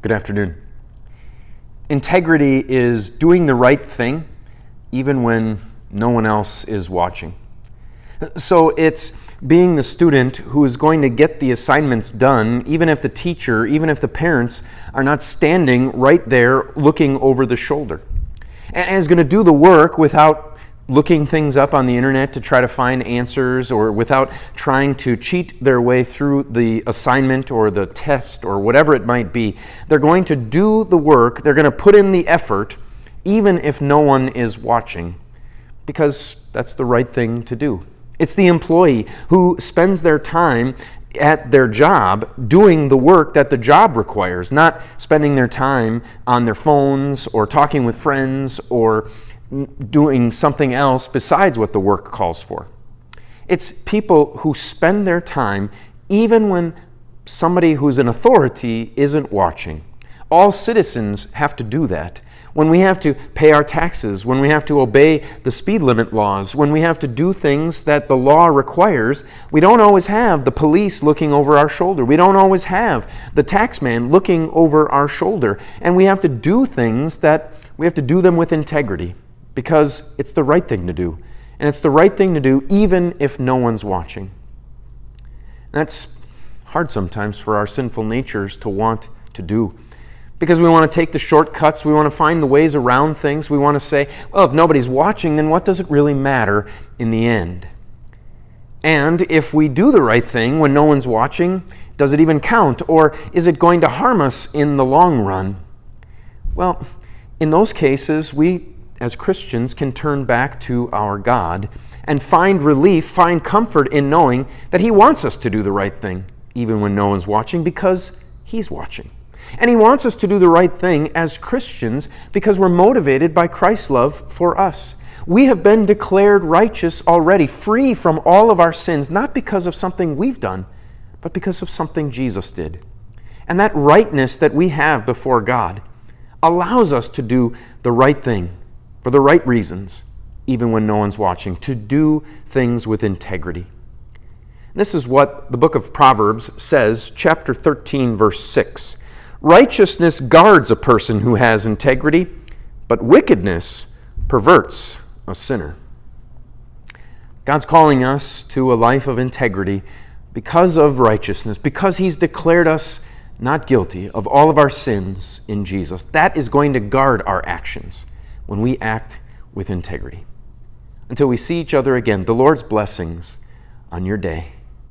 Good afternoon. Integrity is doing the right thing even when no one else is watching. So it's being the student who is going to get the assignments done even if the teacher, even if the parents are not standing right there looking over the shoulder. And is going to do the work without looking things up on the internet to try to find answers, or without trying to cheat their way through the assignment or the test or whatever it might be. They're going to do the work, they're going to put in the effort, even if no one is watching, because that's the right thing to do. It's the employee who spends their time at their job doing the work that the job requires, not spending their time on their phones or talking with friends or doing something else besides what the work calls for. It's people who spend their time even when somebody who's an authority isn't watching. All citizens have to do that. When we have to pay our taxes, when we have to obey the speed limit laws, when we have to do things that the law requires, we don't always have the police looking over our shoulder. We don't always have the taxman looking over our shoulder. And we have to do things that we have to do them with integrity, because it's the right thing to do. And it's the right thing to do even if no one's watching. That's hard sometimes for our sinful natures to want to do, because we want to take the shortcuts, we want to find the ways around things, we want to say, well, if nobody's watching, then what does it really matter in the end? And if we do the right thing when no one's watching, does it even count, or is it going to harm us in the long run? Well, in those cases, we as Christians can turn back to our God and find relief, find comfort in knowing that He wants us to do the right thing, even when no one's watching, because He's watching. And He wants us to do the right thing as Christians because we're motivated by Christ's love for us. We have been declared righteous already, free from all of our sins, not because of something we've done, but because of something Jesus did. And that rightness that we have before God allows us to do the right thing for the right reasons, even when no one's watching, to do things with integrity. This is what the book of Proverbs says, chapter 13, verse 6. Righteousness guards a person who has integrity, but wickedness perverts a sinner. God's calling us to a life of integrity because of righteousness, because He's declared us not guilty of all of our sins in Jesus. That is going to guard our actions when we act with integrity. Until we see each other again, the Lord's blessings on your day.